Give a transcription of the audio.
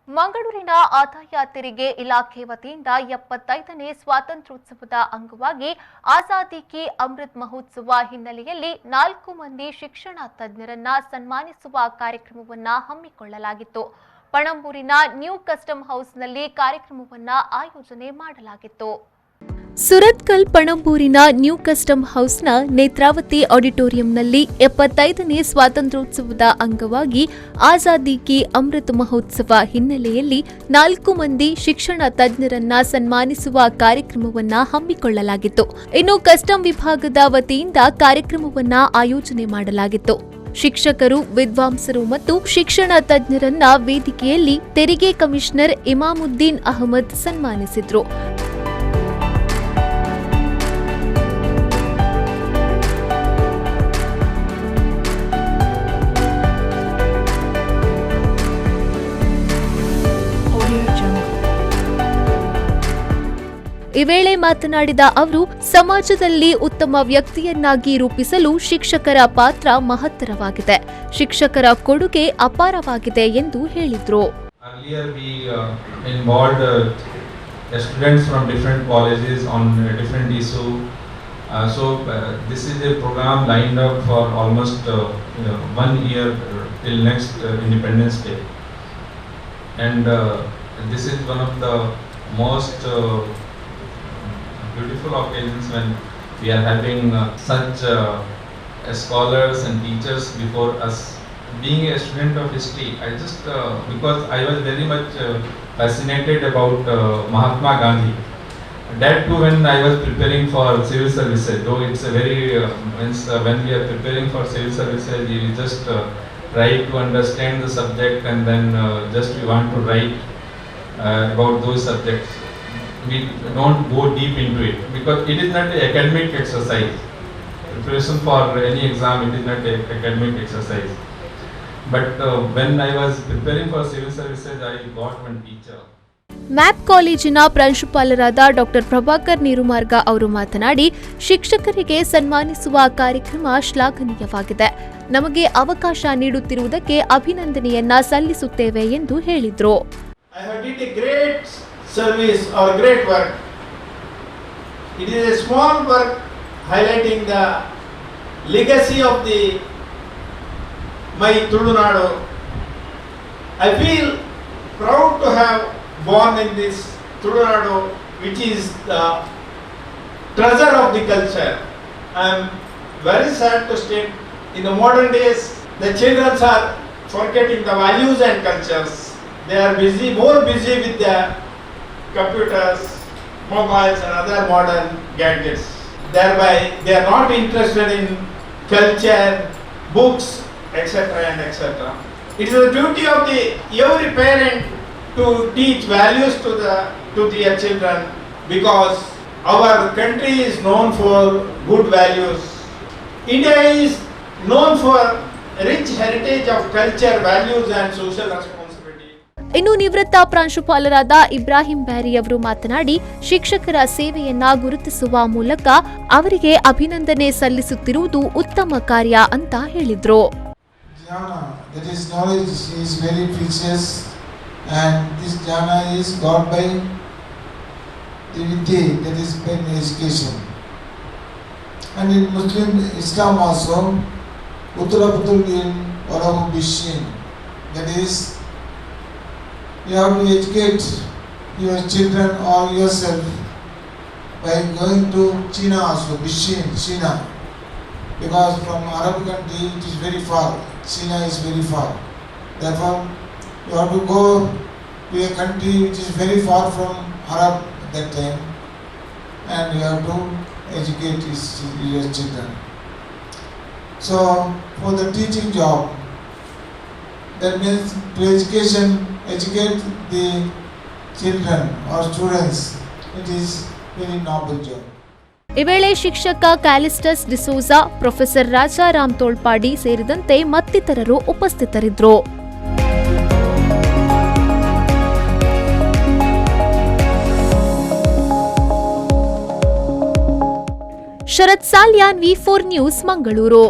ಮಂಗಳೂರಿನ ಆದಾಯ ತೆರಿಗೆ ಇಲಾಖೆ ವತಿಯಿಂದ 75ನೇ ಸ್ವಾತಂತ್ರ್ಯೋತ್ಸವದ ಅಂಗವಾಗಿ ಆಜಾದಿ ಕಿ ಅಮೃತ್ ಮಹೋತ್ಸವ ಹಿನ್ನೆಲೆಯಲ್ಲಿ 4 ಮಂದಿ ಶಿಕ್ಷಣ ತಜ್ಞರನ್ನ ಸನ್ಮಾನಿಸುವ ಕಾರ್ಯಕ್ರಮವನ್ನು ಹಮ್ಮಿಕೊಳ್ಳಲಾಗಿತ್ತು. ಪಣಂಬೂರಿನ ನ್ಯೂ ಕಸ್ಟಮ್ ಹೌಸ್ನಲ್ಲಿ ಕಾರ್ಯಕ್ರಮವನ್ನು ಆಯೋಜನೆ ಮಾಡಲಾಗಿತ್ತು. ಸುರತ್ಕಲ್ ಪಣಂಬೂರಿನ ನ್ಯೂ ಕಸ್ಟಮ್ ಹೌಸ್ನ ನೇತ್ರಾವತಿ ಆಡಿಟೋರಿಯಂನಲ್ಲಿ 75ನೇ ಸ್ವಾತಂತ್ರ್ಯೋತ್ಸವದ ಅಂಗವಾಗಿ ಆಜಾದಿ ಕಿ ಅಮೃತ್ ಮಹೋತ್ಸವ ಹಿನ್ನೆಲೆಯಲ್ಲಿ 4 ಮಂದಿ ಶಿಕ್ಷಣ ತಜ್ಞರನ್ನ ಸನ್ಮಾನಿಸುವ ಕಾರ್ಯಕ್ರಮವನ್ನು ಹಮ್ಮಿಕೊಳ್ಳಲಾಗಿತ್ತು. ಇನ್ನು ಕಸ್ಟಮ್ ವಿಭಾಗದ ವತಿಯಿಂದ ಕಾರ್ಯಕ್ರಮವನ್ನು ಆಯೋಜನೆ ಮಾಡಲಾಗಿತ್ತು. ಶಿಕ್ಷಕರು, ವಿದ್ವಾಂಸರು ಮತ್ತು ಶಿಕ್ಷಣ ತಜ್ಞರನ್ನ ವೇದಿಕೆಯಲ್ಲಿ ತೆರಿಗೆ ಕಮಿಷನರ್ ಇಮಾಮುದ್ದೀನ್ ಅಹಮದ್ ಸನ್ಮಾನಿಸಿದ್ರು. ಈ ವೇಳೆ ಮಾತನಾಡಿದ ಅವರು, ಸಮಾಜದಲ್ಲಿ ಉತ್ತಮ ವ್ಯಕ್ತಿಯನ್ನಾಗಿ ರೂಪಿಸಲು ಶಿಕ್ಷಕರ ಪಾತ್ರ ಮಹತ್ತರವಾಗಿದೆ. ಶಿಕ್ಷಕರ ಕೊಡುಗೆ ಅಪಾರವಾಗಿದೆ ಎಂದು ಹೇಳಿದರು. Earlier we involved students from different colleges on different issue. This is a program lined up for almost 1 year till next Independence Day, and this is one of the most beautiful occasions when we are having such scholars and teachers before us. Being a student of history, I just because I was very much fascinated about Mahatma Gandhi. That too when I was preparing for civil services, though it's a very when we are preparing for civil services, we just try to understand the subject and then just we want to write about those subjects. We don't go deep into it because it is not an academic exercise. Preparation for any exam, it is not an academic exercise. But when I was preparing for civil services, I got one teacher. Map ಕಾಲೇಜಿನ ಪ್ರಾಂಶುಪಾಲರಾದ doctor Prabhakar Neerumarga ಅವರು ಮಾತನಾಡಿ, ಶಿಕ್ಷಕರಿಗೆ ಸನ್ಮಾನಿಸುವ ಕಾರ್ಯಕ್ರಮ ಶ್ಲಾಘನೀಯವಾಗಿದೆ. ನಮಗೆ ಅವಕಾಶ ನೀಡುತ್ತಿರುವುದಕ್ಕೆ ಅಭಿನಂದನೆಯನ್ನ ಸಲ್ಲಿಸುತ್ತೇವೆ ಎಂದು ಹೇಳಿದರು. Service or great work. It is a small work highlighting the legacy of the my Tulunadu. I feel proud to have born in this Tulunadu, which is the treasure of the culture. I am very sad to state in the modern days the children are forgetting the values and cultures. They are more busy with their computers, mobiles and other modern gadgets. Thereby they are not interested in culture, books, etc. and etc. It is the duty of every parent to teach values to their children, because our country is known for good values. India is known for rich heritage of culture, values and social responsibility. ಇನ್ನು ನಿವೃತ್ತ ಪ್ರಾಂಶುಪಾಲರಾದ ಇಬ್ರಾಹಿಂ ಬ್ಯಾರಿ ಅವರು ಮಾತನಾಡಿ, ಶಿಕ್ಷಕರ ಸೇವೆಯನ್ನ ಗುರುತಿಸುವ ಮೂಲಕ ಅವರಿಗೆ ಅಭಿನಂದನೆ ಸಲ್ಲಿಸುತ್ತಿರುವುದು ಉತ್ತಮ ಕಾರ್ಯ ಅಂತ ಹೇಳಿದ್ರು. You have to educate your children or yourself by going to China also, China, because from Arab country it is very far. China is very far. Therefore, you have to go to a country which is very far from Arab at that time, and you have to educate your children. So, for the teaching job, that means to educate the children or students, it is very noble job. ಈ ವೇಳೆ ಶಿಕ್ಷಕ ಕ್ಯಾಲಿಸ್ಟಸ್ D'Souza, professor Rajaram Tolpadi ಸೇರಿದಂತೆ ಮತ್ತಿತರರು ಉಪಸ್ಥಿತರಿದ್ದರು. ಶರತ್ Salian, V4 news, Mangaluru.